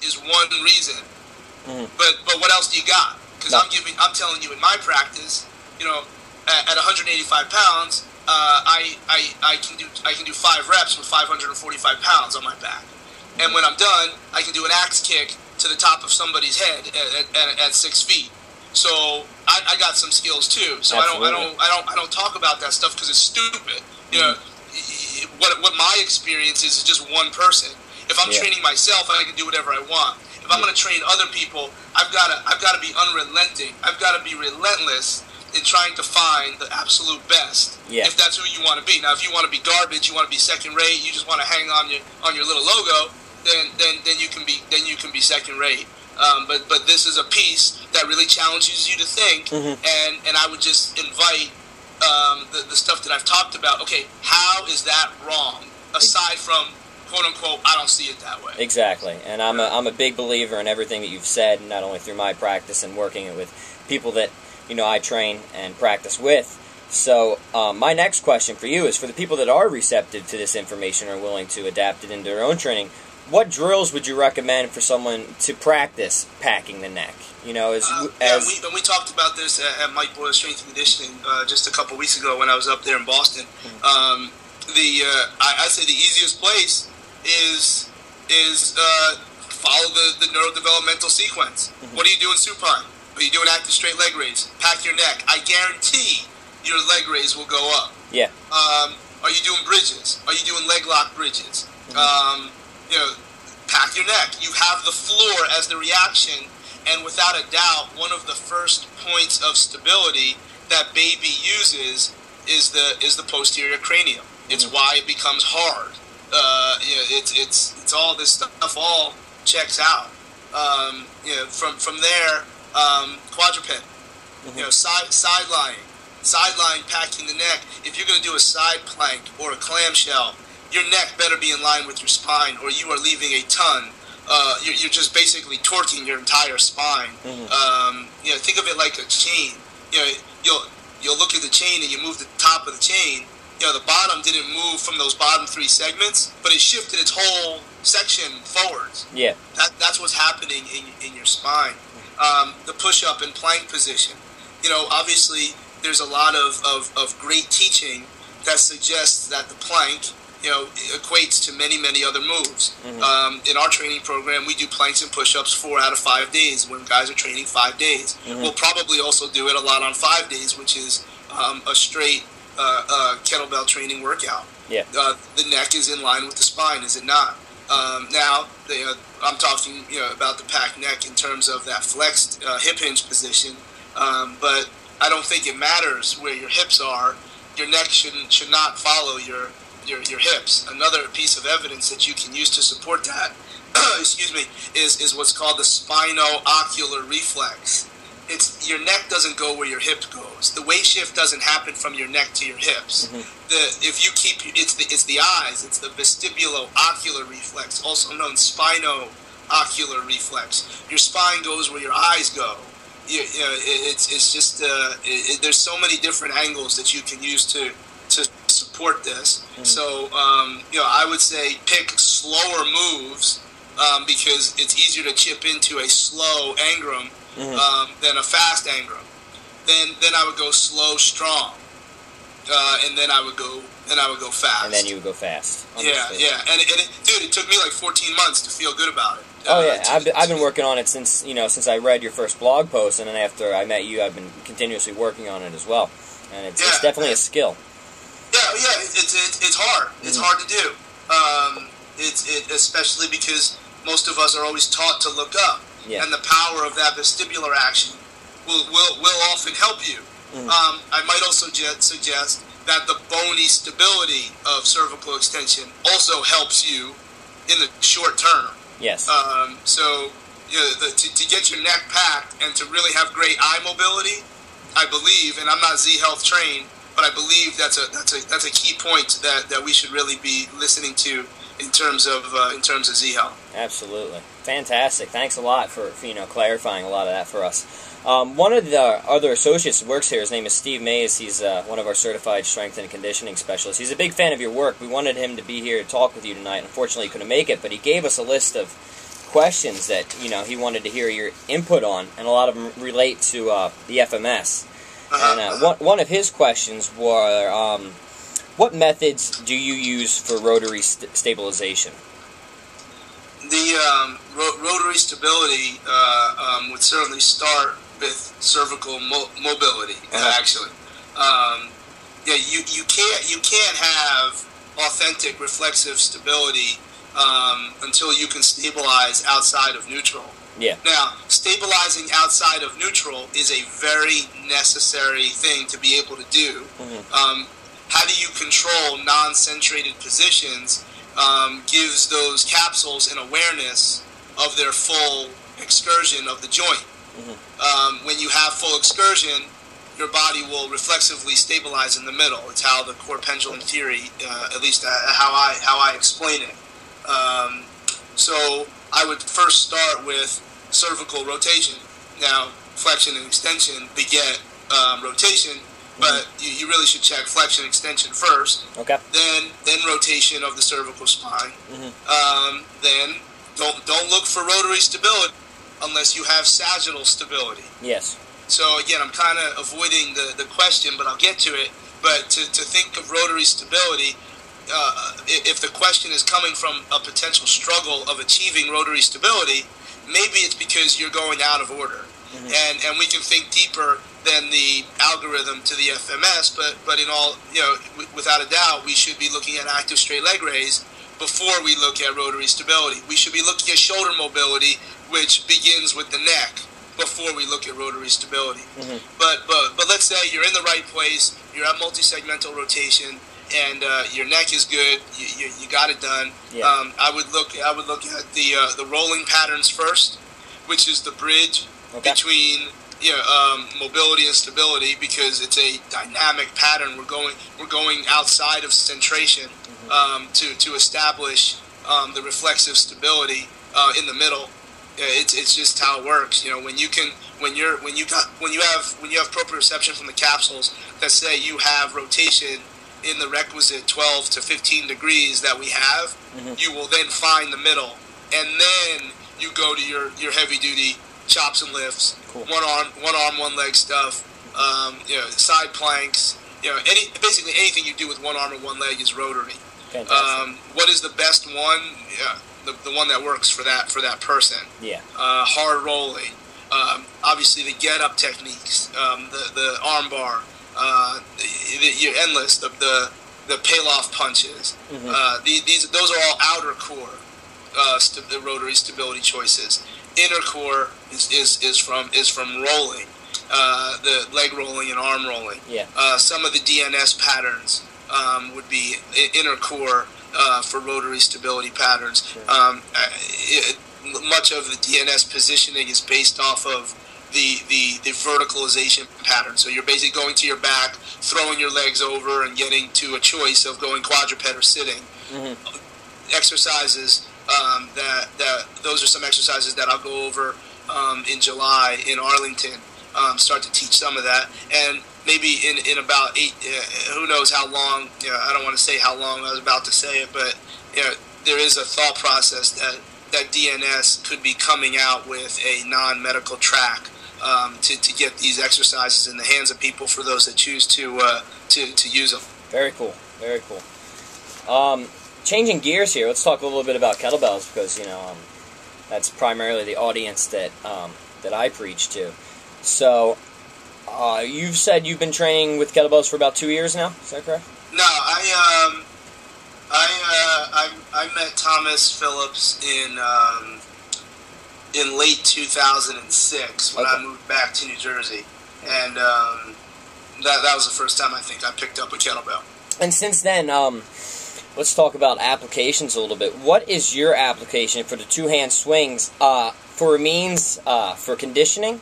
is one reason. But what else do you got? Because I'm telling you, in my practice, at 185 pounds, I can do 5 reps with 545 pounds on my back, and when I'm done, I can do an axe kick to the top of somebody's head at 6 feet. So I got some skills too. So I don't talk about that stuff because it's stupid. What my experience is just one person. If I'm training myself, I can do whatever I want. If I'm going to train other people, I've got to be unrelenting. I've got to be relentless in trying to find the absolute best. Yeah. If that's who you want to be. Now, if you want to be garbage, you want to be second rate, you just want to hang on your little logo, then you can be second rate. But this is a piece that really challenges you to think, and I would just invite the stuff that I've talked about. Okay, how is that wrong? Aside from quote unquote, I don't see it that way. Exactly, and I'm a big believer in everything that you've said, not only through my practice and working with people that I train and practice with. So my next question for you is for the people that are receptive to this information or willing to adapt it into their own training. What drills would you recommend for someone to practice packing the neck? We talked about this at Mike Boyle's Strength and Conditioning just a couple weeks ago when I was up there in Boston. I'd say the easiest place is follow the neurodevelopmental sequence. What are you doing supine? Are you doing active straight leg raise? Pack your neck. I guarantee your leg raise will go up. Yeah. Are you doing bridges? Are you doing leg lock bridges? Pack your neck. You have the floor as the reaction, and without a doubt, one of the first points of stability that baby uses is the posterior cranium. It's why it becomes hard. It's all this stuff all checks out. From there, quadruped. Sideline packing the neck. If you're going to do a side plank or a clamshell, your neck better be in line with your spine, or you are leaving a ton. You're just basically torquing your entire spine. Think of it like a chain. You'll look at the chain and you move the top of the chain. The bottom didn't move from those bottom 3 segments, but it shifted its whole section forwards. Yeah, that's what's happening in your spine. The push-up and plank position. Obviously there's a lot of great teaching that suggests that the plank equates to many other moves. In our training program, we do planks and push-ups 4 out of 5 days when guys are training 5 days. We'll probably also do it a lot on 5 days, which is a straight kettlebell training workout. Yeah. The neck is in line with the spine, is it not? Now, I'm talking about the packed neck in terms of that flexed hip hinge position, but I don't think it matters where your hips are. Your neck should not follow your hips. Another piece of evidence that you can use to support that, is what's called the spino-ocular reflex. It's your neck doesn't go where your hip goes. The weight shift doesn't happen from your neck to your hips. It's the eyes. It's the vestibulo-ocular reflex, also known spino-ocular reflex. Your spine goes where your eyes go. It's just there's so many different angles that you can use to support this. So I would say pick slower moves because it's easier to chip into a slow engram than a fast engram. Then I would go slow, strong, and then I would go fast. And then you would go fast. Understood. Yeah. And it took me like 14 months to feel good about it. I've been working on it since I read your first blog post, and then after I met you, I've been continuously working on it as well. And it's definitely a skill. Yeah, it's hard. It's hard to do. Especially because most of us are always taught to look up, and the power of that vestibular action will often help you. I might also suggest that the bony stability of cervical extension also helps you in the short term. Yes. To get your neck packed and to really have great eye mobility, I believe, and I'm not Z Health trained, but I believe that's a key point that we should really be listening to in terms of Z Health. Absolutely, fantastic. Thanks a lot for clarifying a lot of that for us. One of the other associates who works here, his name is Steve Mays. He's one of our certified strength and conditioning specialists. He's a big fan of your work. We wanted him to be here to talk with you tonight. Unfortunately, he couldn't make it, but he gave us a list of questions that he wanted to hear your input on, and a lot of them relate to the FMS. And one of his questions were, what methods do you use for rotary stabilization? The rotary stability would certainly start with cervical mobility. Actually, you can't have authentic reflexive stability until you can stabilize outside of neutral. Yeah. Now, stabilizing outside of neutral is a very necessary thing to be able to do. How do you control non-centrated positions gives those capsules an awareness of their full excursion of the joint. When you have full excursion, your body will reflexively stabilize in the middle. It's how the core pendulum theory, at least how I explain it. So I would first start with cervical rotation. Now, flexion and extension beget rotation, but you really should check flexion extension first. Okay. Then rotation of the cervical spine. Then don't look for rotary stability unless you have sagittal stability. Yes. So again, I'm kind of avoiding the question, but I'll get to it. But to think of rotary stability, if the question is coming from a potential struggle of achieving rotary stability, maybe it's because you're going out of order. And we can think deeper than the algorithm to the FMS, but in all, without a doubt, we should be looking at active straight leg raise before we look at rotary stability. We should be looking at shoulder mobility, which begins with the neck, before we look at rotary stability. But let's say you're in the right place, you're at multi-segmental rotation, and your neck is good, you got it done. Yeah. I would look at the rolling patterns first, which is the bridge between mobility and stability, because it's a dynamic pattern. We're going outside of centration to establish the reflexive stability in the middle. It's just how it works. When you have proprioception from the capsules that say you have rotation in the requisite 12 to 15 degrees that we have, you will then find the middle, and then you go to your heavy duty chops and lifts, one arm, one leg stuff, side planks, basically anything you do with one arm and one leg is rotary. What is the best one? The one that works for that person. Yeah. Hard rolling. Obviously the get up techniques, the arm bar, you're endless. The Palloff punches. Those are all outer core the rotary stability choices. Inner core is from rolling, the leg rolling and arm rolling. Yeah. Some of the DNS patterns would be inner core for rotary stability patterns. Much of the DNS positioning is based off of the verticalization pattern. So you're basically going to your back, throwing your legs over, and getting to a choice of going quadruped or sitting. Exercises those are some exercises that I'll go over in July in Arlington. Start to teach some of that, and maybe in about 8, who knows how long. I don't want to say how long I was about to say it, but there is a thought process that DNS could be coming out with a non-medical track to get these exercises in the hands of people for those that choose to use them. Very cool. Very cool. Changing gears here, let's talk a little bit about kettlebells, because that's primarily the audience that I preach to. So, you've said you've been training with kettlebells for about 2 years now. Is that correct? No, I met Thomas Phillips in late 2006 when I moved back to New Jersey, and that was the first time I think I picked up a kettlebell. And since then, let's talk about applications a little bit. What is your application for the two-hand swings for means for conditioning